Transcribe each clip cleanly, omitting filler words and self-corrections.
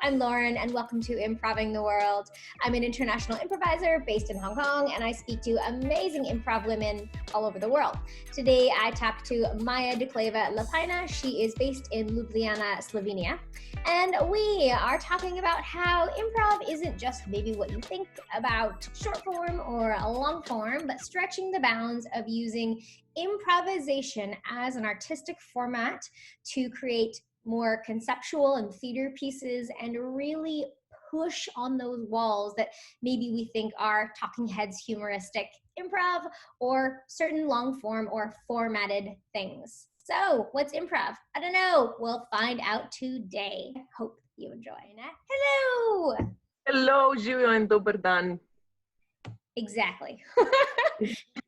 I'm Lauren, and welcome to Improving the World. I'm an international improviser based in Hong Kong, and I speak to amazing improv women all over the world. Today, I talked to Maja Dekleva Lapajne. She is based in Ljubljana, Slovenia. And we are talking about how improv isn't just maybe what you think about short form or a long form, but stretching the bounds of using improvisation as an artistic format to create more conceptual and theater pieces and really push on those walls that maybe we think are talking heads humoristic improv or certain long form or formatted things. So what's improv? I don't know. We'll find out today. Hope you enjoy. Hello. Hello, Živijo and dober dan. Exactly.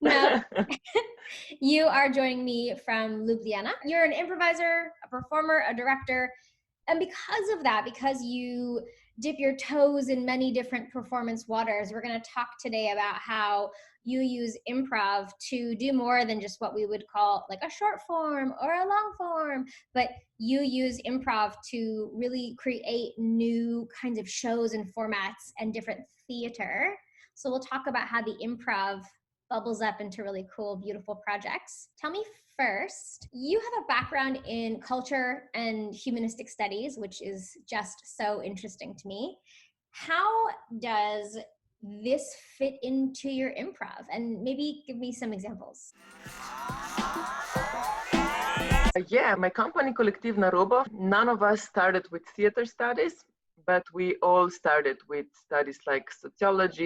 Now, you are joining me from Ljubljana. You're an improviser, a performer, a director. And because of that, because you dip your toes in many different performance waters, we're going to talk today about how you use improv to do more than just what we would call like a short form or a long form, but you use improv to really create new kinds of shows and formats and different theater. So we'll talk about how the improv bubbles up into really cool, beautiful projects. Tell me first, you have a background in culture and humanistic studies, which is just so interesting to me. How does this fit into your improv? And maybe give me some examples. Yeah, my company Kolektivna Robo, none of us started with theater studies, but we all started with studies like sociology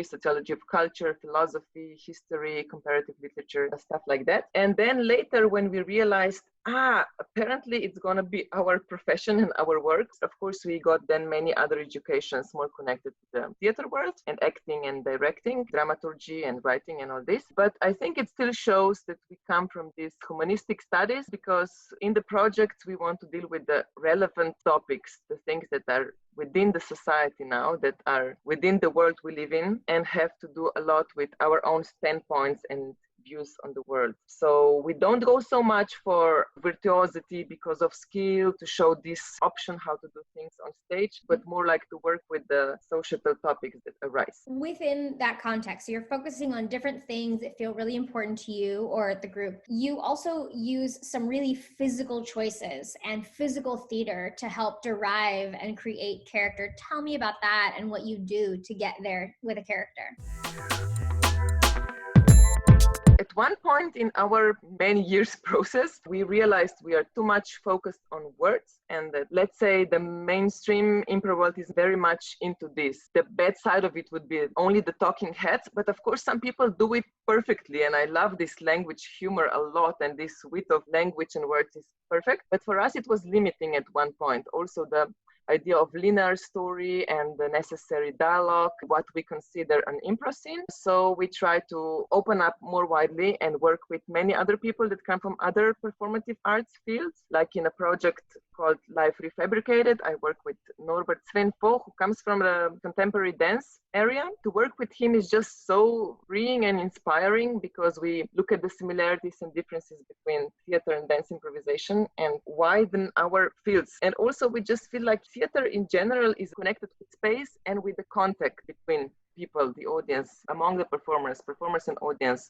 of culture, philosophy, history, comparative literature, stuff like that. And then later when we realized, apparently it's going to be our profession and our work. Of course, we got then many other educations more connected to the theater world and acting and directing, dramaturgy and writing and all this. But I think it still shows that we come from these humanistic studies because in the project, we want to deal with the relevant topics, the things that are within the society now, that are within the world we live in, and have to do a lot with our own standpoints and views on the world. So we don't go so much for virtuosity because of skill to show this option how to do things on stage, but more like to work with the societal topics that arise. Within that context, so you're focusing on different things that feel really important to you or the group. You also use some really physical choices and physical theater to help derive and create character. Tell me about that and what you do to get there with a character. At one point in our many years process, we realized we are too much focused on words and that, let's say, the mainstream improv world is very much into this. The bad side of it would be only the talking heads, but of course some people do it perfectly, and I love this language humor a lot, and this width of language and words is perfect. But for us it was limiting at one point. Also the idea of linear story and the necessary dialogue, what we consider an improv scene. So we try to open up more widely and work with many other people that come from other performative arts fields. Like in a project called Life Refabricated, I work with Norbert Svenfo, who comes from the contemporary dance area. To work with him is just so freeing and inspiring because we look at the similarities and differences between theater and dance improvisation and widen our fields. And also we just feel like theater in general is connected with space and with the contact between people, the audience, among the performers and audience,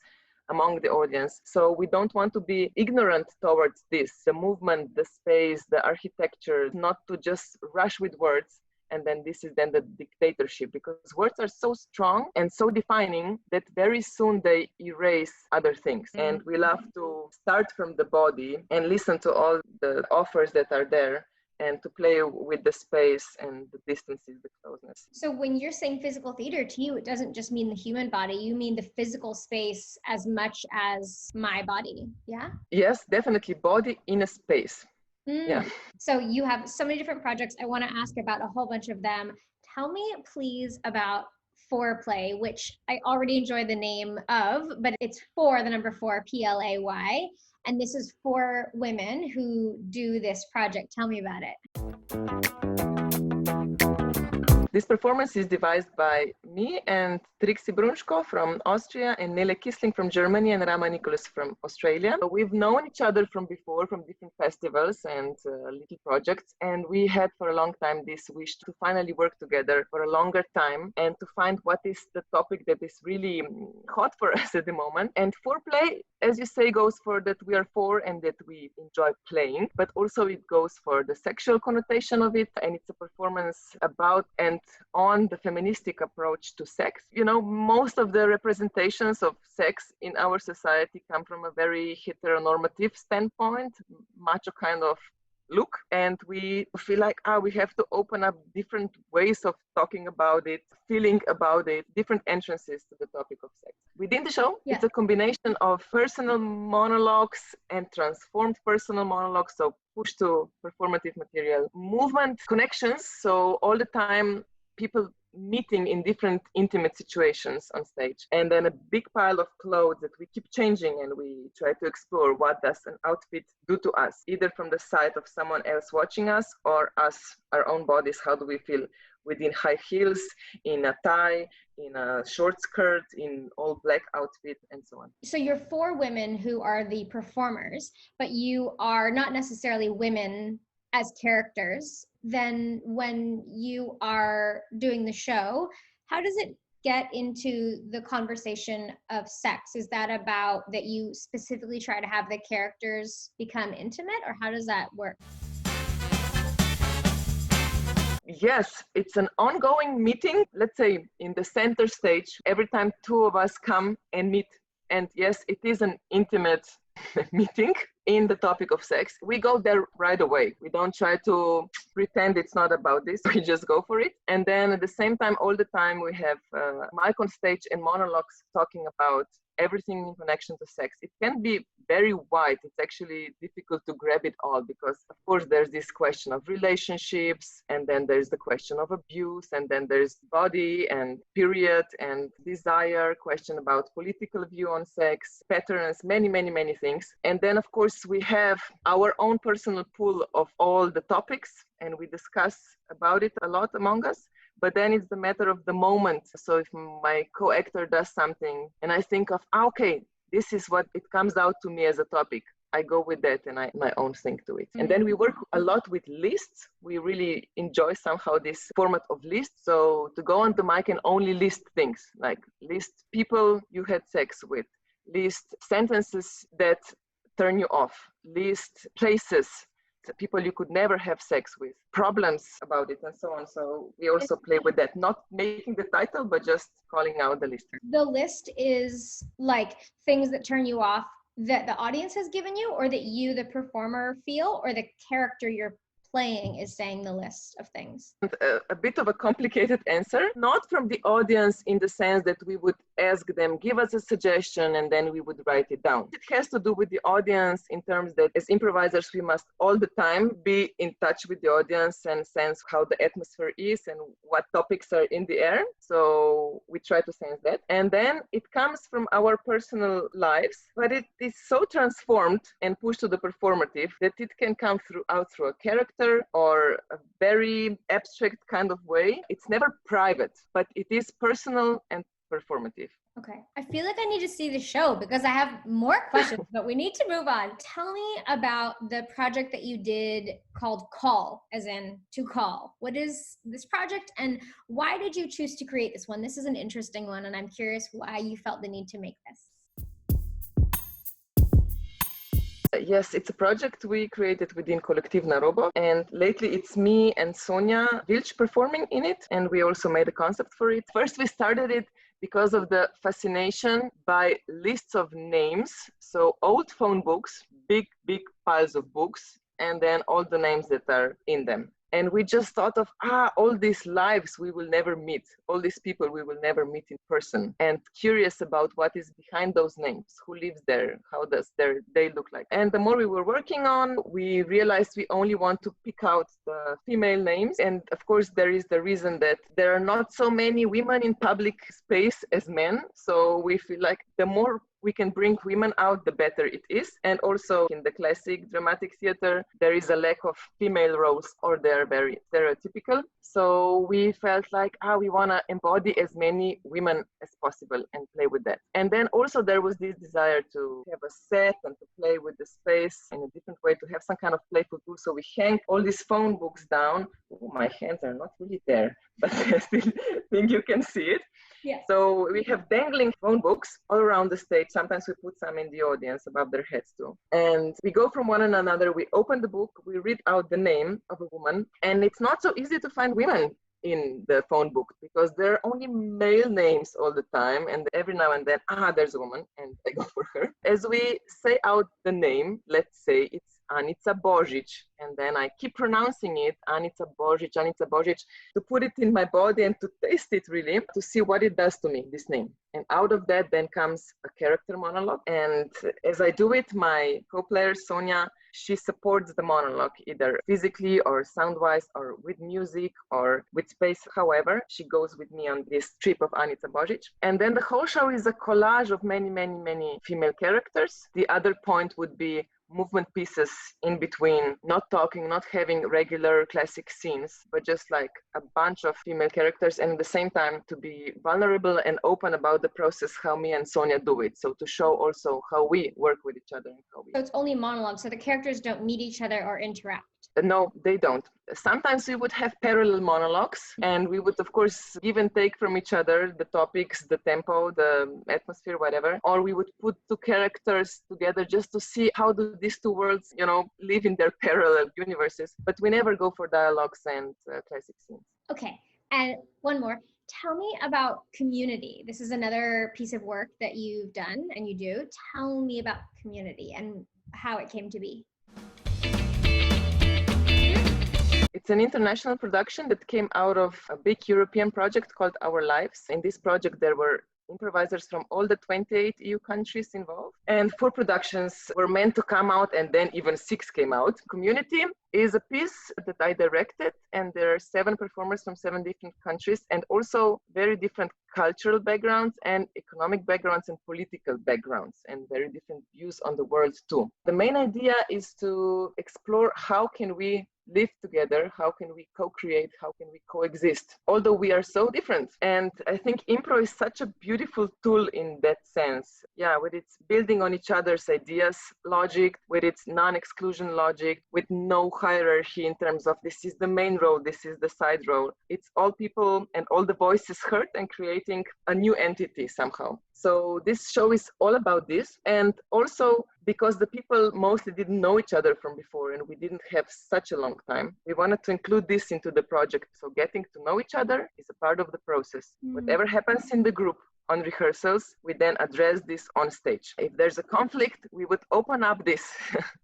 among the audience. So we don't want to be ignorant towards this, the movement, the space, the architecture, not to just rush with words. And then this is then the dictatorship, because words are so strong and so defining that very soon they erase other things. And we love to start from the body and listen to all the offers that are there and to play with the space and the distances, the closeness. So when you're saying physical theater, to you, it doesn't just mean the human body, you mean the physical space as much as my body, yeah? Yes, definitely body in a space. Yeah. So you have so many different projects. I want to ask about a whole bunch of them. Tell me please about Foreplay, which I already enjoy the name of, but it's for the number 4, Play. And this is for women who do this project. Tell me about it. This performance is devised by me and Trixie Brunschko from Austria and Nele Kisling from Germany and Rama Nicholas from Australia. So we've known each other from before, from different festivals and little projects. And we had for a long time this wish to finally work together for a longer time and to find what is the topic that is really hot for us at the moment. And Foreplay, as you say, goes for that we are four and that we enjoy playing, but also it goes for the sexual connotation of it. And it's a performance about and on the feministic approach to sex. You know, most of the representations of sex in our society come from a very heteronormative standpoint, macho kind of look, and we feel like we have to open up different ways of talking about it, feeling about it, different entrances to the topic of sex. Within the show, It's a combination of personal monologues and transformed personal monologues, so push to performative material, movement connections, so all the time people meeting in different intimate situations on stage, and then a big pile of clothes that we keep changing, and we try to explore what does an outfit do to us, either from the side of someone else watching us or us, our own bodies. How do we feel within high heels, in a tie, in a short skirt, in all black outfit, and so on. So you're four women who are the performers, but you are not necessarily women as characters. Then when you are doing the show, how does it get into the conversation of sex? Is that about that you specifically try to have the characters become intimate, or how does that work? Yes, it's an ongoing meeting. Let's say in the center stage, every time two of us come and meet. And yes, it is an intimate meeting in the topic of sex. We go there right away. We don't try to pretend it's not about this. We just go for it. And then at the same time, all the time, we have mic on stage and monologues talking about everything in connection to sex. It can be very wide. It's actually difficult to grab it all because, of course, there's this question of relationships, and then there's the question of abuse, and then there's body and period and desire, question about political view on sex, patterns, many, many, many things. And then, of course, we have our own personal pool of all the topics, and we discuss about it a lot among us. But then it's the matter of the moment. So if my co-actor does something and I think of, okay, this is what it comes out to me as a topic, I go with that and I my own thing to it. And then we work a lot with lists. We really enjoy somehow this format of lists. So to go on the mic and only list things, like list people you had sex with, list sentences that turn you off, list places, people you could never have sex with, problems about it, and so on. So we also play with that, not making the title, but just calling out the list. The list is like things that turn you off that the audience has given you, or that you, the performer, feel, or the character you're playing is saying the list of things? A bit of a complicated answer, not from the audience in the sense that we would ask them, give us a suggestion, and then we would write it down. It has to do with the audience in terms that as improvisers, we must all the time be in touch with the audience and sense how the atmosphere is and what topics are in the air. So we try to sense that. And then it comes from our personal lives, but it is so transformed and pushed to the performative that it can come out through a character or a very abstract kind of way. It's never private, but it is personal and performative. Okay. I feel like I need to see the show because I have more questions, but we need to move on. Tell me about the project that you did called Call, as in to call. What is this project and why did you choose to create this one? This is an interesting one and I'm curious why you felt the need to make this. Yes, it's a project we created within Collective Narobo, and lately it's me and Sonia Vilch performing in it, and we also made a concept for it. First, we started it because of the fascination by lists of names, so old phone books, big piles of books, and then all the names that are in them. And we just thought of, all these lives we will never meet, all these people we will never meet in person, and curious about what is behind those names, who lives there, how does their day look like. And the more we were working on, we realized we only want to pick out the female names. And of course, there is the reason that there are not so many women in public space as men. So we feel like the more we can bring women out, the better it is. And also in the classic dramatic theater, there is a lack of female roles, or they're very stereotypical. So we felt like, we want to embody as many women as possible and play with that. And then also there was this desire to have a set and to play with the space in a different way, to have some kind of playful tool. So we hang all these phone books down. Oh, my hands are not really there, but I still think you can see it. Yeah. So we have dangling phone books all around the stage. Sometimes we put some in the audience above their heads too. And we go from one another, we open the book, we read out the name of a woman. And it's not so easy to find women in the phone book because there are only male names all the time. And every now and then, there's a woman, and I go for her. As we say out the name, let's say it's Anica Božić, and then I keep pronouncing it, Anica Božić, to put it in my body and to taste it really, to see what it does to me, this name. And out of that then comes a character monologue. And as I do it, my co-player, Sonia, she supports the monologue, either physically or sound-wise or with music or with space. However, she goes with me on this trip of Anica Božić. And then the whole show is a collage of many, many, many female characters. The other point would be movement pieces in between, not talking, not having regular classic scenes, but just like a bunch of female characters, and at the same time to be vulnerable and open about the process, how me and Sonia do it. So to show also how we work with each other and how we... So it's only monologue, so the characters don't meet each other or interact? No, they don't. Sometimes we would have parallel monologues, and we would, of course, give and take from each other, the topics, the tempo, the atmosphere, whatever. Or we would put two characters together just to see how do these two worlds, live in their parallel universes. But we never go for dialogues and classic scenes. Okay, and one more. Tell me about Community. This is another piece of work that you've done and you do. Tell me about Community and how it came to be. It's an international production that came out of a big European project called Our Lives. In this project, there were improvisers from all the 28 EU countries involved. And 4 productions were meant to come out, and then even 6 came out. Community is a piece that I directed, and there are 7 performers from 7 different countries, and also very different cultural backgrounds and economic backgrounds and political backgrounds, and very different views on the world too. The main idea is to explore how can we live together, how can we co-create, how can we coexist, although we are so different. And I think improv is such a beautiful tool in that sense. Yeah, with its building on each other's ideas, logic, with its non-exclusion logic, with no hierarchy in terms of this is the main role, this is the side role. It's all people and all the voices heard and creating a new entity somehow. So this show is all about this. And also because the people mostly didn't know each other from before and we didn't have such a long time, we wanted to include this into the project. So getting to know each other is a part of the process. Whatever happens in the group on rehearsals, we then address this on stage. If there's a conflict, we would open up this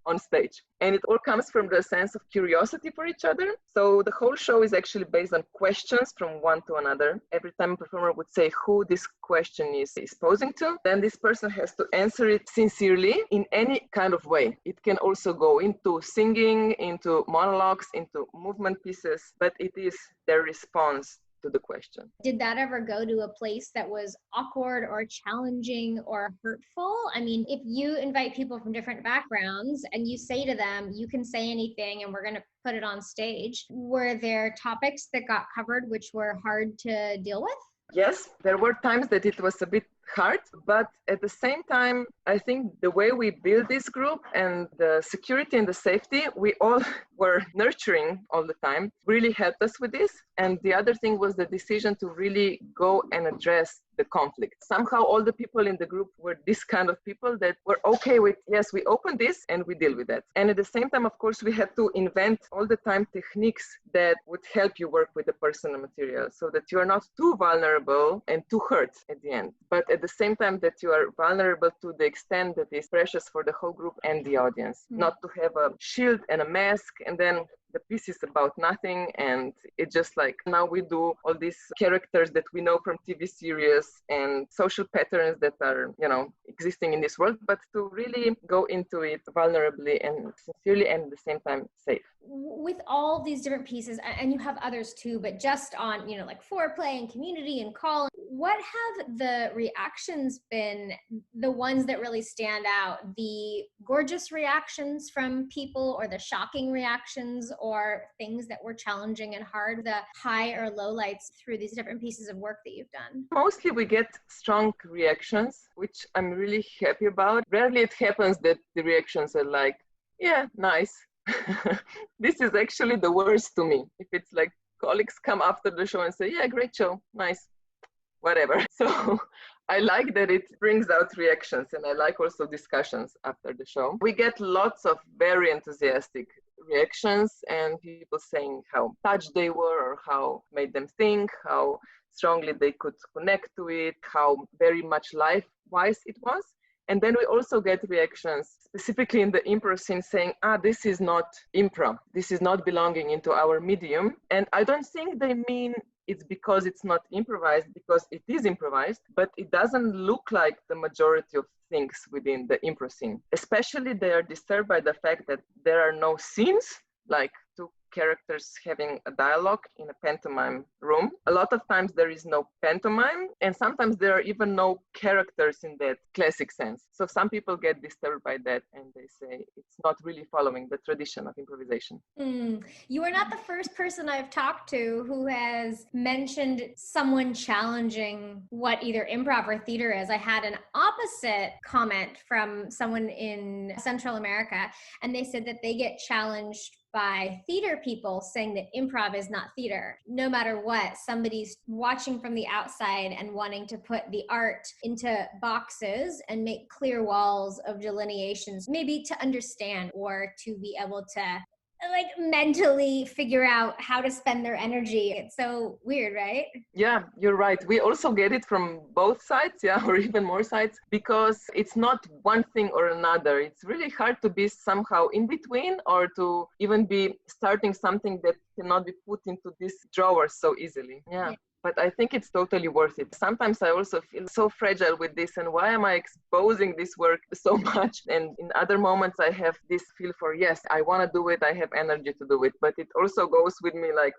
on stage. And it all comes from the sense of curiosity for each other. So the whole show is actually based on questions from one to another. Every time a performer would say who this question is posing to, then this person has to answer it sincerely in any kind of way. It can also go into singing, into monologues, into movement pieces, but it is their response to the question. Did that ever go to a place that was awkward or challenging or hurtful? I mean, if you invite people from different backgrounds and you say to them, you can say anything and we're going to put it on stage, were there topics that got covered which were hard to deal with? Yes, there were times that it was a bit hard, but at the same time, I think the way we build this group and the security and the safety, we all were nurturing all the time, really helped us with this. And the other thing was the decision to really go and address the conflict. Somehow all the people in the group were this kind of people that were okay with, yes, we open this and we deal with that. And at the same time, of course, we had to invent all the time techniques that would help you work with the personal material so that you are not too vulnerable and too hurt at the end. But at the same time that you are vulnerable to the extent that is precious for the whole group and the audience. Not to have a shield and a mask and then the piece is about nothing, and it's just like now we do all these characters that we know from TV series and social patterns that are, existing in this world, but to really go into it vulnerably and sincerely and at the same time safe. With all these different pieces, and you have others too, but just on, like Foreplay and Community and Call, What have the reactions been, the ones that really stand out? The gorgeous reactions from people, or the shocking reactions, or things that were challenging and hard, the high or low lights through these different pieces of work that you've done? Mostly we get strong reactions, which I'm really happy about. Rarely it happens that the reactions are like, yeah, nice. This is actually the worst to me. If it's like colleagues come after the show and say, yeah, great show, nice, whatever. So I like that it brings out reactions, and I like also discussions after the show. We get lots of very enthusiastic reactions and people saying how touched they were, or how made them think, how strongly they could connect to it, how very much life-wise it was. And then we also get reactions specifically in the improv scene saying, this is not improv. This is not belonging into our medium. And I don't think they mean it's because it's not improvised, because it is improvised, but it doesn't look like the majority of things within the improv scene. Especially they are disturbed by the fact that there are no scenes, like two characters having a dialogue in a pantomime room. A lot of times there is no pantomime, and sometimes there are even no characters in that classic sense. So some people get disturbed by that, and they say it's not really following the tradition of improvisation. You are not the first person I've talked to who has mentioned someone challenging what either improv or theater is. I had an opposite comment from someone in Central America, and they said that they get challenged by theater people saying that improv is not theater. No matter what, somebody's watching from the outside and wanting to put the art into boxes and make clear walls of delineations, maybe to understand or to be able to like mentally figure out how to spend their energy. It's so weird, right? Yeah, you're right. We also get it from both sides, or even more sides, because it's not one thing or another. It's really hard to be somehow in between, or to even be starting something that cannot be put into this drawer so easily. Yeah. But I think it's totally worth it. Sometimes I also feel so fragile with this, and why am I exposing this work so much? And in other moments I have this feel for, yes, I want to do it, I have energy to do it, but it also goes with me like,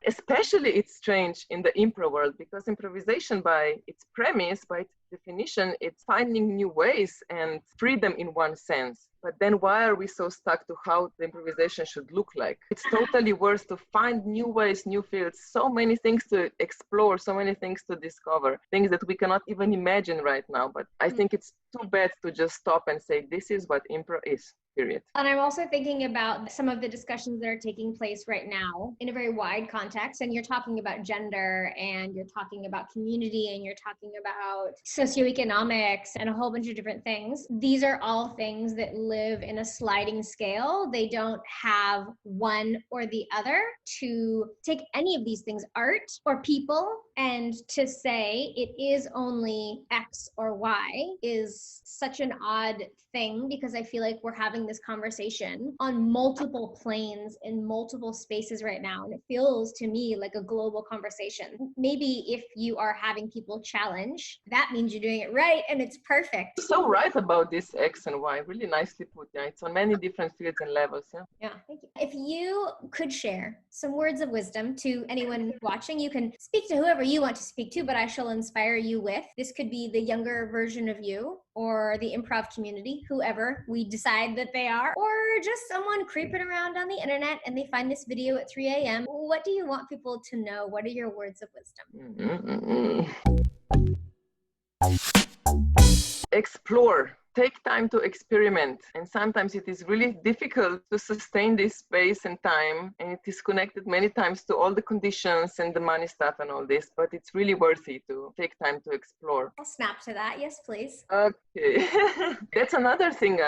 especially it's strange in the improv world, because improvisation by its premise, by its definition, it's finding new ways and freedom in one sense. But then why are we so stuck to how the improvisation should look like? It's totally worth to find new ways, new fields, so many things to explore, so many things to discover, things that we cannot even imagine right now. But I think it's too bad to just stop and say, this is what improv is. Period. And I'm also thinking about some of the discussions that are taking place right now in a very wide context. And you're talking about gender, and you're talking about community, and you're talking about socioeconomics and a whole bunch of different things. These are all things that live in a sliding scale. They don't have one or the other. To take any of these things, art or people, and to say it is only X or Y is such an odd thing, because I feel like we're having this conversation on multiple planes in multiple spaces right now, and it feels to me like a global conversation. Maybe if you are having people challenge, that means you're doing it right and it's perfect. You're so right about this X and Y. Really nicely put. Yeah, it's on many different fields and levels. Yeah, thank you. If you could share some words of wisdom to anyone watching, you can speak to whoever you want to speak to, but I shall inspire you with. This could be the younger version of you, or the improv community, whoever we decide that they are, or just someone creeping around on the internet and they find this video at 3 a.m. What do you want people to know? What are your words of wisdom? Explore. Take time to experiment. And sometimes it is really difficult to sustain this space and time. And it is connected many times to all the conditions and the money stuff and all this. But it's really worthy to take time to explore. I'll snap to that. Yes, please. Okay. That's another thing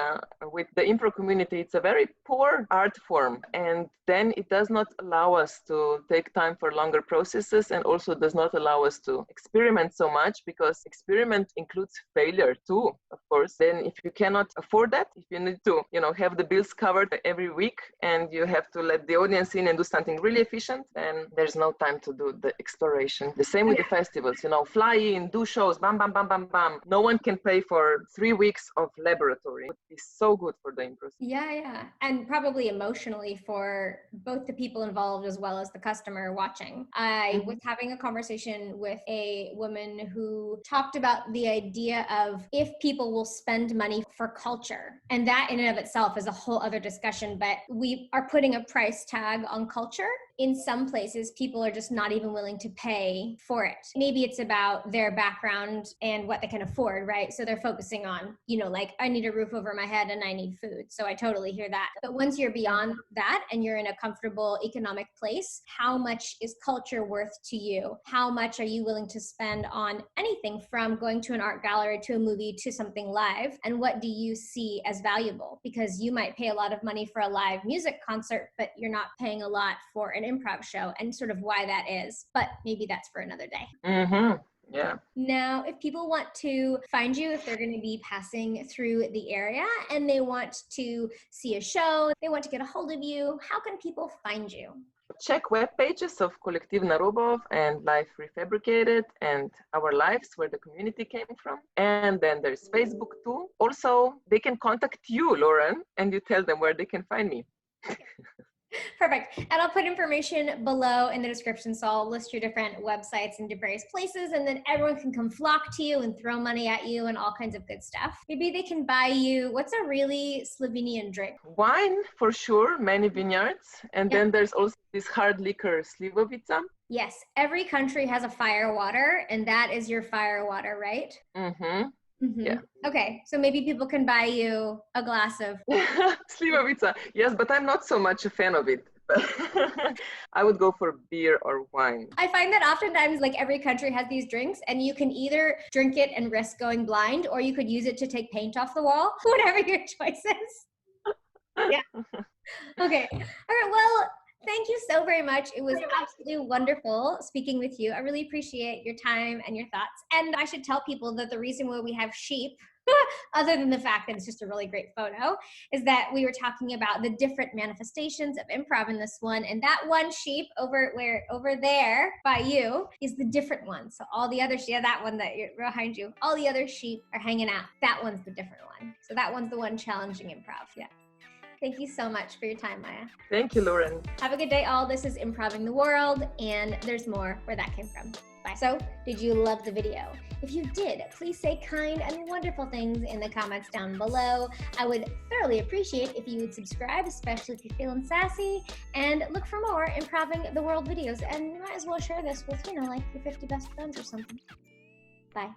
with the improv community. It's a very poor art form. And then it does not allow us to take time for longer processes, and also does not allow us to experiment so much, because experiment includes failure too, of course. Then then if you cannot afford that, if you need to, have the bills covered every week and you have to let the audience in and do something really efficient, then there's no time to do the exploration. The same with the festivals, fly in, do shows, bam, bam, bam, bam, bam. No one can pay for 3 weeks of laboratory. It's so good for the improv. Yeah. And probably emotionally for both the people involved as well as the customer watching. I was having a conversation with a woman who talked about the idea of if people will spend money for culture. And that in and of itself is a whole other discussion, but we are putting a price tag on culture. In some places, people are just not even willing to pay for it. Maybe it's about their background and what they can afford, right? So they're focusing on, like I need a roof over my head and I need food. So I totally hear that. But once you're beyond that and you're in a comfortable economic place, how much is culture worth to you? How much are you willing to spend on anything from going to an art gallery to a movie to something live? And what do you see as valuable? Because you might pay a lot of money for a live music concert, but you're not paying a lot for an improv show, and sort of why that is. But maybe that's for another day. Yeah. Now, if people want to find you, if they're going to be passing through the area and they want to see a show, they want to get a hold of you, how can people find you? Check web pages of Collective Narubov and Life Refabricated and Our Lives, where the community came from. And then there's Facebook too. Also, they can contact you, Lauren, and you tell them where they can find me. Perfect. And I'll put information below in the description. So I'll list your different websites and various places, and then everyone can come flock to you and throw money at you and all kinds of good stuff. Maybe they can buy you, what's a really Slovenian drink? Wine, for sure, many vineyards. And then there's also this hard liquor, Slivovica. Yes, every country has a fire water, and that is your fire water, right? Yeah. Okay, so maybe people can buy you a glass of Slivovica. Yes, but I'm not so much a fan of it. I would go for beer or wine. I find that oftentimes, like, every country has these drinks, and you can either drink it and risk going blind, or you could use it to take paint off the wall, whatever your choice is. Yeah. Okay. All right. Well, thank you so very much. It was absolutely wonderful speaking with you. I really appreciate your time and your thoughts. And I should tell people that the reason why we have sheep, other than the fact that it's just a really great photo, is that we were talking about the different manifestations of improv in this one. And that one sheep over there by you is the different one. So all the other sheep, that one that you're behind you, all the other sheep are hanging out. That one's the different one. So that one's the one challenging improv. Yeah. Thank you so much for your time, Maja. Thank you, Lauren. Have a good day, all. This is Improving the World, and there's more where that came from. Bye. So, did you love the video? If you did, please say kind and wonderful things in the comments down below. I would thoroughly appreciate if you would subscribe, especially if you're feeling sassy, and look for more Improving the World videos. And you might as well share this with, like your 50 best friends or something. Bye.